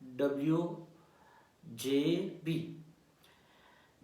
WJP।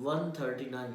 139।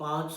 5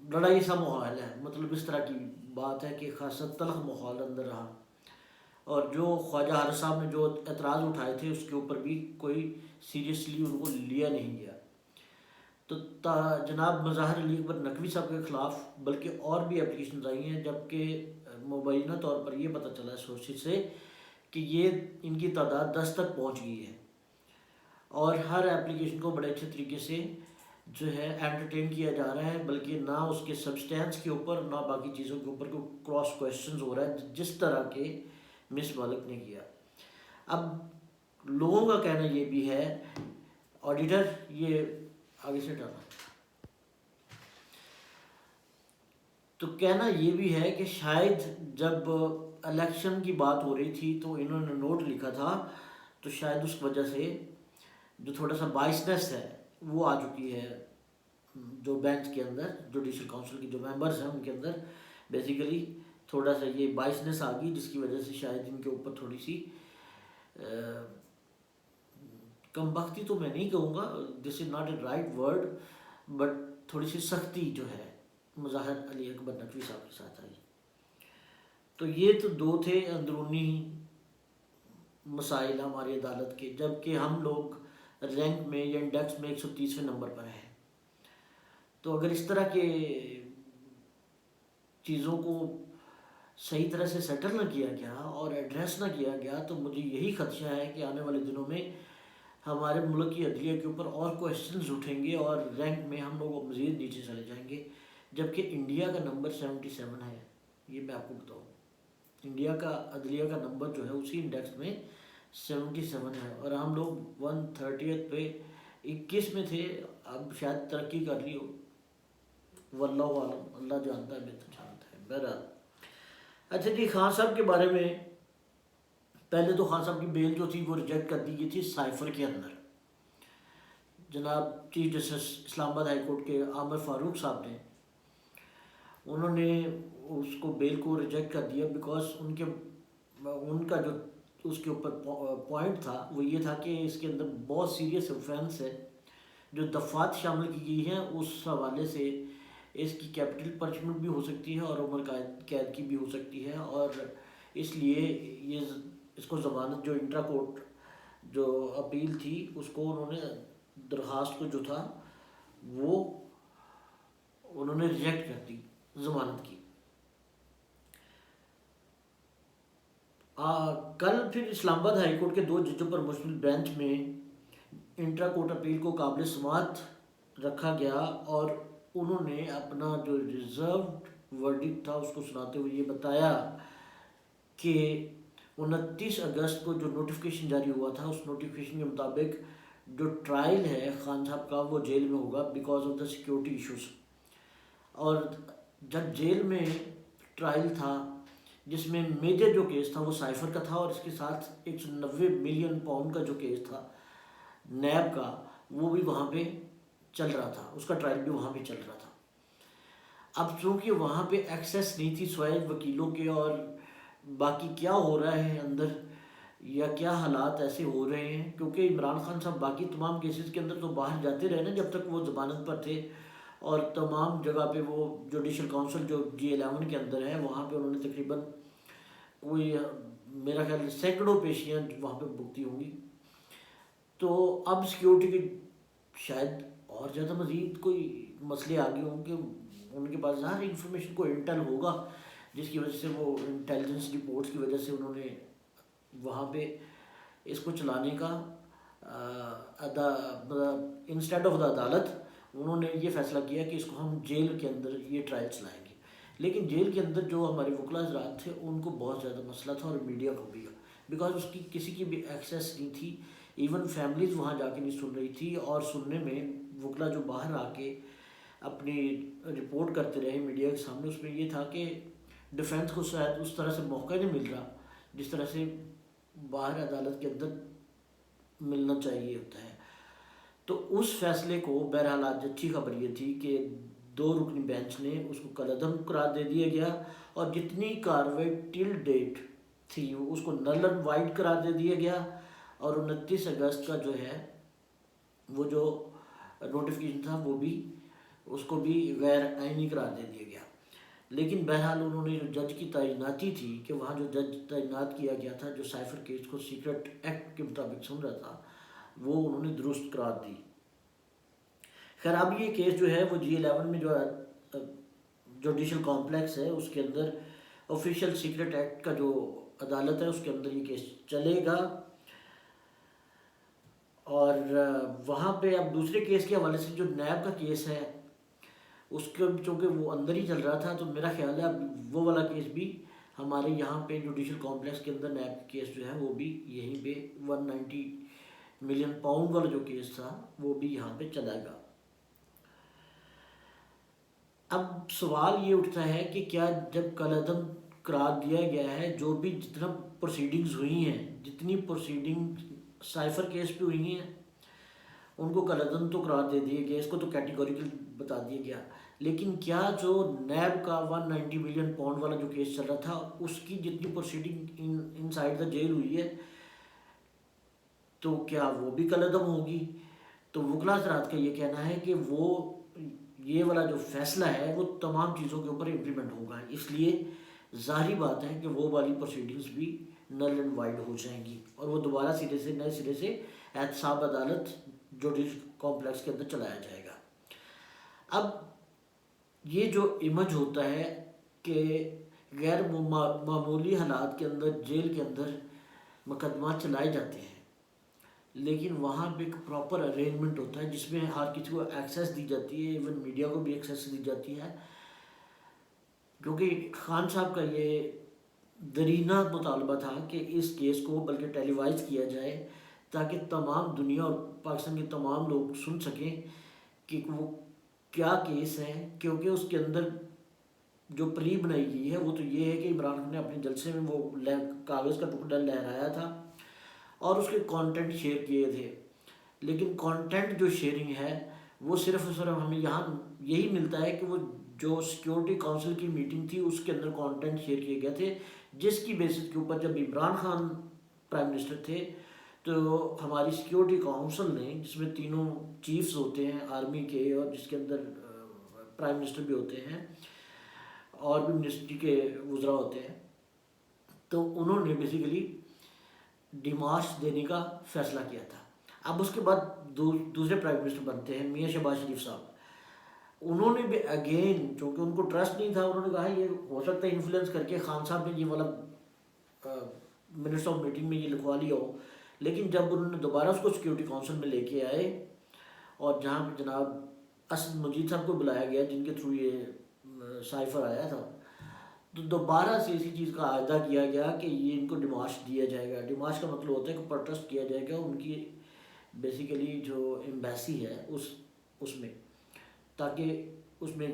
لڑائی سا ماحول ہے، مطلب اس طرح کی بات ہے کہ خاصا تلخ ماحول اندر رہا، اور جو خواجہ حارث صاحب نے جو اعتراض اٹھائے تھے اس کے اوپر بھی کوئی سیریسلی ان کو لیا نہیں گیا۔ تو جناب مظاہر علی اکبر نقوی صاحب کے خلاف بلکہ اور بھی اپلیکیشنز آئی ہیں، جبکہ مبینہ طور پر یہ پتہ چلا ہے سورسز سے کہ یہ ان کی تعداد 10 تک پہنچ گئی ہے، اور ہر اپلیکیشن کو بڑے اچھے طریقے سے جو ہے انٹرٹین کیا جا رہا ہے، بلکہ نہ اس کے سبسٹینس کے اوپر نہ باقی چیزوں کے اوپر کوئی کراس کویشچنز ہو رہا ہے جس طرح کے مس مالک نے کیا۔ اب لوگوں کا کہنا یہ بھی ہے، آڈیٹر یہ آگے سے ڈالا، تو کہنا یہ بھی ہے کہ شاید جب الیکشن کی بات ہو رہی تھی تو انہوں نے نوٹ لکھا تھا، تو شاید اس وجہ سے جو تھوڑا سا بائسنس ہے وہ آ چکی ہے جو بینچ کے اندر، جوڈیشل کونسل کی جو ممبرز ہیں ان کے اندر بیسیکلی تھوڑا سا یہ بائسنس آ گئی، جس کی وجہ سے شاید ان کے اوپر تھوڑی سی کم بختی تو میں نہیں کہوں گا، this is not a right word, but تھوڑی سی سختی جو ہے مظاہر علی اکبر نقوی صاحب کے ساتھ آئی۔ تو یہ تو دو تھے اندرونی مسائل ہماری عدالت کے، جبکہ ہم لوگ رینک میں یا انڈیکس میں 130ویں نمبر پر ہیں۔ تو اگر اس طرح کے چیزوں کو صحیح طرح سے سیٹل نہ کیا گیا اور ایڈریس نہ کیا گیا تو مجھے یہی خدشہ ہے کہ آنے والے دنوں میں ہمارے ملک کی عدلیہ کے اوپر اور کویشچنز اٹھیں گے اور رینک میں ہم لوگ مزید نیچے چلے جائیں گے، جبکہ انڈیا کا نمبر 77 ہے، یہ میں آپ کو بتاؤں، انڈیا کا عدلیہ کا نمبر جو ہے اسی انڈیکس میں 77 ہے، اور ہم لوگ 130 پہ 21 میں تھے، اب شاید ترقی کر لی ہو، واللہ عالم، اللہ جانتا ہے، بہتر جانتا ہے۔ بہرحال اچھا جی، خان صاحب کے بارے میں پہلے تو خان صاحب کی بیل جو تھی وہ ریجیکٹ کر دی گئی تھی سائفر کے اندر۔ جناب چیف جسٹس اسلام آباد ہائی کورٹ کے عامر فاروق صاحب نے انہوں نے اس کو بیل کو ریجیکٹ کر دیا، بیکاز ان کا جو اس کے اوپر پوائنٹ تھا وہ یہ تھا کہ اس کے اندر بہت سیریس اوفینس ہے، جو دفعات شامل کی گئی ہیں اس حوالے سے اس کی کیپٹل پنشمنٹ بھی ہو سکتی ہے اور عمر قید کی بھی ہو سکتی ہے، اور اس لیے اس کو ضمانت جو انٹرا کورٹ جو اپیل تھی اس کو انہوں نے درخواست کو جو تھا وہ انہوں نے ریجیکٹ کر دی ضمانت کی۔ کل پھر اسلام آباد ہائی کورٹ کے 2 ججوں پر مشتمل بینچ میں انٹرا کورٹ اپیل کو قابل سماعت رکھا گیا، اور انہوں نے اپنا جو ریزروڈ ورڈکٹ تھا اس کو سناتے ہوئے یہ بتایا کہ 29 اگست کو جو نوٹیفیکیشن جاری ہوا تھا اس نوٹیفیکیشن کے مطابق جو ٹرائل ہے خان صاحب کا وہ جیل میں ہوگا because of the security issues, اور جب جیل میں ٹرائل تھا جس میں میجر جو کیس تھا وہ سائفر کا تھا، اور اس کے ساتھ 190 ملین پاؤنڈ کا جو کیس تھا نیب کا وہ بھی وہاں پہ چل رہا تھا، اس کا ٹرائل بھی وہاں پہ چل رہا تھا۔ اب چونکہ وہاں پہ ایکسیس نہیں تھی سوائے وکیلوں کے، اور باقی کیا ہو رہا ہے اندر یا کیا حالات ایسے ہو رہے ہیں، کیونکہ عمران خان صاحب باقی تمام کیسز کے اندر تو باہر جاتے رہے نا جب تک وہ ضمانت پر تھے، اور تمام جگہ پہ وہ جوڈیشل کونسل جو G11 کے اندر ہے وہاں پہ انہوں نے تقریباً کوئی میرا خیال سینکڑوں پیشیاں وہاں پہ بھگتی ہوں گی۔ تو اب سیکیورٹی کے شاید اور زیادہ مزید کوئی مسئلے آگے ہوں کہ ان کے پاس ظاہر انفارمیشن کو انٹیل ہوگا، جس کی وجہ سے وہ انٹیلیجنس رپورٹس کی وجہ سے انہوں نے وہاں پہ اس کو چلانے کا انسٹیڈ آف دا عدالت انہوں نے یہ فیصلہ کیا کہ اس کو ہم جیل کے اندر یہ ٹرائل چلائیں گے، لیکن جیل کے اندر جو ہمارے وکلا حضرات تھے ان کو بہت زیادہ مسئلہ تھا، اور میڈیا کو بھی، بیکاز اس کی کسی کی بھی ایکسیس نہیں تھی، ایون فیملیز وہاں جا کے نہیں سن رہی تھی، اور سننے میں وکلا جو باہر آ کے اپنی رپورٹ کرتے رہے میڈیا کے سامنے اس میں یہ تھا کہ ڈیفینس کو شاید اس طرح سے موقع نہیں مل رہا جس طرح سے باہر عدالت کے اندر ملنا چاہیے ہوتا ہے۔ تو اس فیصلے کو بہرحال آج اچھی خبر یہ تھی کہ 2 رکنی بینچ نے اس کو کالعدم قرار دے دیا گیا، اور جتنی کارروائی ٹل ڈیٹ تھی اس کو نل اینڈ وائڈ قرار دے دیا گیا، اور 29 اگست کا جو ہے وہ جو نوٹیفیکیشن تھا وہ بھی اس کو بھی غیر آئینی قرار دے دیا گیا. لیکن بہرحال انہوں نے جو جج کی تعیناتی تھی کہ وہاں جو جج تعینات کیا گیا تھا جو سائفر کیس کو سیکرٹ ایکٹ کے مطابق سن رہا تھا وہ انہوں نے درست قرار دی. خیر اب یہ کیس جو ہے وہ G11 میں جو جوڈیشل کمپلیکس ہے اس کے اندر آفیشیل سیکرٹ ایکٹ کا جو عدالت ہے اس کے اندر یہ کیس چلے گا. اور وہاں پہ اب دوسرے کیس کے حوالے سے جو نیب کا کیس ہے اس کے چونکہ وہ اندر ہی چل رہا تھا تو میرا خیال ہے اب وہ والا کیس بھی ہمارے یہاں پہ جوڈیشل کمپلیکس کے اندر نیب کیس جو ہے وہ بھی یہیں پہ 190 ملین پاؤنڈ والا جو کیس تھا وہ بھی یہاں پہ چلا گا. اب سوال یہ اٹھتا ہے کہ کیا جب کالعدم قرار دیا گیا ہے جو بھی جتنا پروسیڈنگز ہوئی ہیں جتنی پروسیڈنگ سائفر کیس پہ ہوئی ہیں ان کو کالعدم تو قرار دے دیا گیا, اس کو تو کیٹیگوریکل بتا دیا گیا, لیکن کیا جو نیب کا 190 ملین پاؤنڈ والا جو کیس چل رہا تھا اس کی جتنی proceeding inside the jail ہوئی ہے تو کیا وہ بھی کالعدم ہوگی؟ تو وکلا حضرات کا یہ کہنا ہے کہ وہ یہ والا جو فیصلہ ہے وہ تمام چیزوں کے اوپر امپلیمنٹ ہوگا, اس لیے ظاہری بات ہے کہ وہ والی پروسیڈنگز بھی نل اینڈ وائڈ ہو جائیں گی اور وہ دوبارہ نئے سرے سے احتساب عدالت جوڈیشل کمپلیکس کے اندر چلایا جائے گا. اب یہ جو امیج ہوتا ہے کہ غیر معمولی حالات کے اندر جیل کے اندر مقدمات چلائے جاتے ہیں لیکن وہاں پہ ایک پراپر ارینجمنٹ ہوتا ہے جس میں ہر کسی کو ایکسیس دی جاتی ہے, ایون میڈیا کو بھی ایکسیس دی جاتی ہے, کیونکہ خان صاحب کا یہ درینہ مطالبہ تھا کہ اس کیس کو بلکہ ٹیلی وائز کیا جائے تاکہ تمام دنیا اور پاکستان کے تمام لوگ سن سکیں کہ وہ کیا کیس ہے, کیونکہ اس کے اندر جو پلی بنائی گئی ہے وہ تو یہ ہے کہ عمران خان نے اپنے جلسے میں وہ کاغذ کا ٹکڑا لہرایا تھا اور اس کے کانٹینٹ شیئر کیے تھے, لیکن کانٹینٹ جو شیئرنگ ہے وہ صرف اور صرف ہمیں یہاں یہی ملتا ہے کہ وہ جو سیکیورٹی کونسل کی میٹنگ تھی اس کے اندر کانٹینٹ شیئر کیے گئے تھے جس کی بیسس کے اوپر جب عمران خان پرائم منسٹر تھے تو ہماری سیکیورٹی کونسل نے جس میں تینوں چیفز ہوتے ہیں آرمی کے اور جس کے اندر پرائم منسٹر بھی ہوتے ہیں اور بھی منسٹری کے وزراء ہوتے ہیں, تو انہوں نے بیسیکلی ڈیمارش دینے کا فیصلہ کیا تھا. اب اس کے بعد دوسرے پرائم منسٹر بنتے ہیں میاں شہباز شریف صاحب, انہوں نے بھی اگین چونکہ ان کو ٹرسٹ نہیں تھا انہوں نے کہا یہ ہو سکتا ہے انفلوئنس کر کے خان صاحب نے یہ والا منٹس آف میٹنگ میں یہ لکھوا لیا ہو, لیکن جب انہوں نے دوبارہ اس کو سیکیورٹی کونسل میں لے کے آئے اور جہاں پہ جناب اسد مجید صاحب کو بلایا گیا جن کے تھرو یہ سائفر آیا تھا, تو دوبارہ سے اسی چیز کا اعادہ کیا گیا کہ یہ ان کو ڈیمارش دیا جائے گا. ڈیمارش کا مطلب ہوتا ہے کہ پروٹیسٹ کیا جائے گا ان کی بیسیکلی جو ایمبیسی ہے اس میں, تاکہ اس میں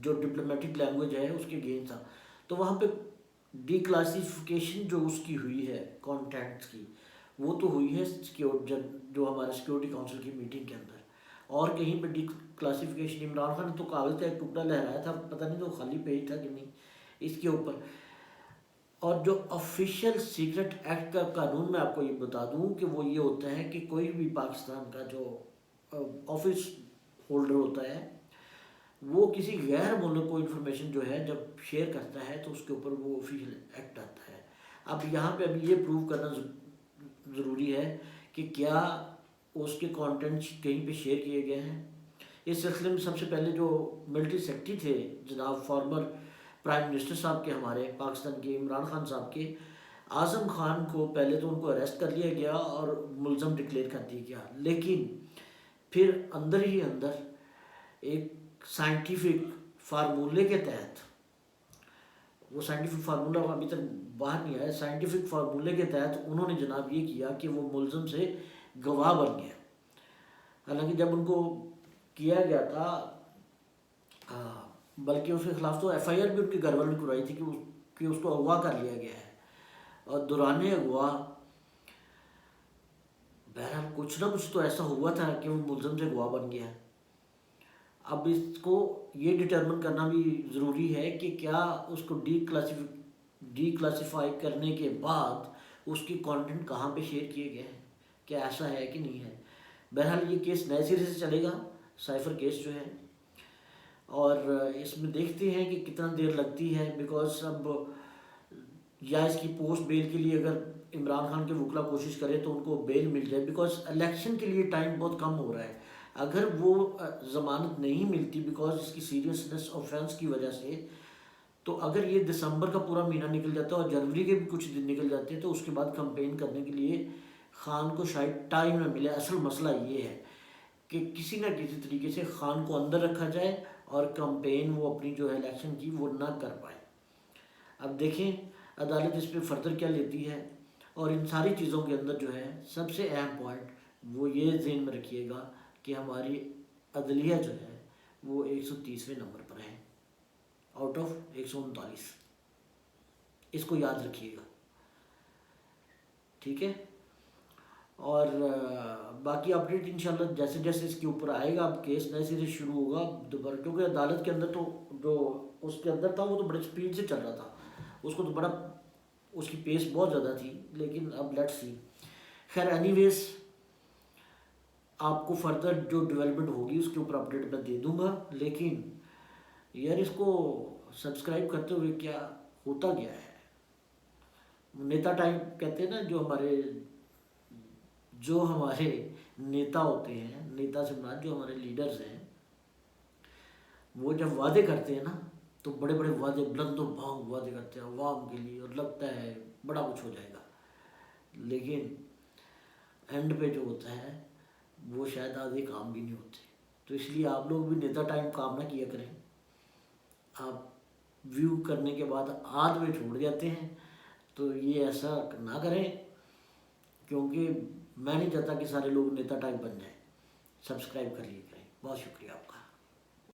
جو ڈپلومیٹک لینگویج ہے اس کے گین تھا. تو وہاں پہ ڈی کلاسیفیکیشن جو اس کی ہوئی ہے کانٹینٹس کی وہ تو ہوئی ہے جو ہمارے سیکیورٹی کونسل کی میٹنگ کے اندر, اور کہیں پہ ڈی کلاسیفیکیشن عمران خان نے تو کاغذ کا ایک ٹکڑا لہرایا تھا, پتہ نہیں تو خالی پیج تھا کہ نہیں اس کے اوپر. اور جو آفیشیل سیکرٹ ایکٹ کا قانون میں آپ کو یہ بتا دوں کہ وہ یہ ہوتا ہے کہ کوئی بھی پاکستان کا جو آفس ہولڈر ہوتا ہے وہ کسی غیر ملک کو انفارمیشن جو ہے جب شیئر کرتا ہے تو اس کے اوپر وہ آفیشیل ایکٹ آتا ہے. اب یہاں پہ ابھی یہ پروو کرنا ضروری ہے کہ کیا اس کے کانٹینٹ کہیں پہ شیئر کیے گئے ہیں. اس سلسلے میں سب سے پہلے جو ملٹری سیکرٹری تھے جناب فارمر پرائم منسٹر صاحب کے ہمارے پاکستان کے عمران خان صاحب کے, اعظم خان کو پہلے تو ان کو اریسٹ کر لیا گیا اور ملزم ڈکلیئر کر دیا گیا, لیکن پھر اندر ہی اندر ایک سائنٹیفک فارمولے کے تحت, وہ سائنٹیفک فارمولہ ابھی تک باہر نہیں آیا, سائنٹیفک فارمولے کے تحت انہوں نے جناب یہ کیا کہ وہ ملزم سے گواہ بن گیا. حالانکہ جب ان کو کیا گیا تھا بلکہ اس کے خلاف تو ایف آئی آر بھی ان کے گھر والوں نے کروائی تھی کہ اس کو اغوا کر لیا گیا ہے, اور دوران اغوا بہرحال کچھ نہ کچھ تو ایسا ہوا تھا کہ وہ ملزم سے گواہ بن گیا. اب اس کو یہ ڈٹرمن کرنا بھی ضروری ہے کہ کیا اس کو ڈی کلاسیفائی کرنے کے بعد اس کی کانٹینٹ کہاں پہ شیئر کیے گئے ہیں, کیا ایسا ہے کہ نہیں ہے. بہرحال یہ کیس نئے سرے سے چلے گا, سائفر کیس جو ہے اور اس میں دیکھتے ہیں کہ کتنا دیر لگتی ہے، بیکاز اب یا اس کی پوسٹ بیل کے لیے اگر عمران خان کے وکلا کوشش کرے تو ان کو بیل مل جائے، بیکاز الیکشن کے لیے ٹائم بہت کم ہو رہا ہے۔ اگر وہ ضمانت نہیں ملتی بیکاز اس کی سیریسنس آفینس کی وجہ سے، تو اگر یہ دسمبر کا پورا مہینہ نکل جاتا ہے اور جنوری کے بھی کچھ دن نکل جاتے ہیں تو اس کے بعد کمپین کرنے کے لیے خان کو شاید ٹائم نہ ملے۔ اصل مسئلہ یہ ہے کہ کسی نہ کسی طریقے سے خان کو اندر رکھا جائے اور کمپین وہ اپنی جو ہے الیکشن کی وہ نہ کر پائے۔ اب دیکھیں عدالت اس پہ فردر کیا لیتی ہے، اور ان ساری چیزوں کے اندر جو ہے سب سے اہم پوائنٹ وہ یہ ذہن میں رکھیے گا کہ ہماری عدلیہ جو ہے وہ 130ویں نمبر پر ہے آؤٹ آف 139، اس کو یاد رکھیے گا، ٹھیک ہے۔ اور باقی اپڈیٹ انشاءاللہ جیسے جیسے اس کے اوپر آئے گا، اب کیس نئے سے شروع ہوگا دوبارہ، کیونکہ عدالت کے اندر تو جو اس کے اندر تھا وہ تو بڑے سپیڈ سے چل رہا تھا، اس کو تو بڑا اس کی پیس بہت زیادہ تھی، لیکن اب لیٹ سی۔ خیر اینی ویز آپ کو فردر جو ڈیولپمنٹ ہوگی اس کے اوپر اپڈیٹ میں دے دوں گا، لیکن یار اس کو سبسکرائب کرتے ہوئے کیا ہوتا گیا ہے، نیتا ٹائم کہتے ہیں نا، جو ہمارے نیتا ہوتے ہیں، نیتا سے مراد جو ہمارے لیڈرز ہیں، وہ جب وعدے کرتے ہیں نا تو بڑے بڑے وعدے، بلند و بانگ وعدے کرتے ہیں عوام کے لیے، اور لگتا ہے بڑا کچھ ہو جائے گا، لیکن اینڈ پہ جو ہوتا ہے وہ شاید آدھے کام بھی نہیں ہوتے۔ تو اس لیے آپ لوگ بھی نیتا ٹائم کام نہ کیا کریں، آپ ویو کرنے کے بعد آدھ میں چھوڑ جاتے ہیں، تو یہ ایسا نہ کریں، کیونکہ میں نہیں چاہتا کہ سارے لوگ نیتا ٹائپ بن جائیں۔ سبسکرائب کر لیے کریں، بہت شکریہ آپ کا۔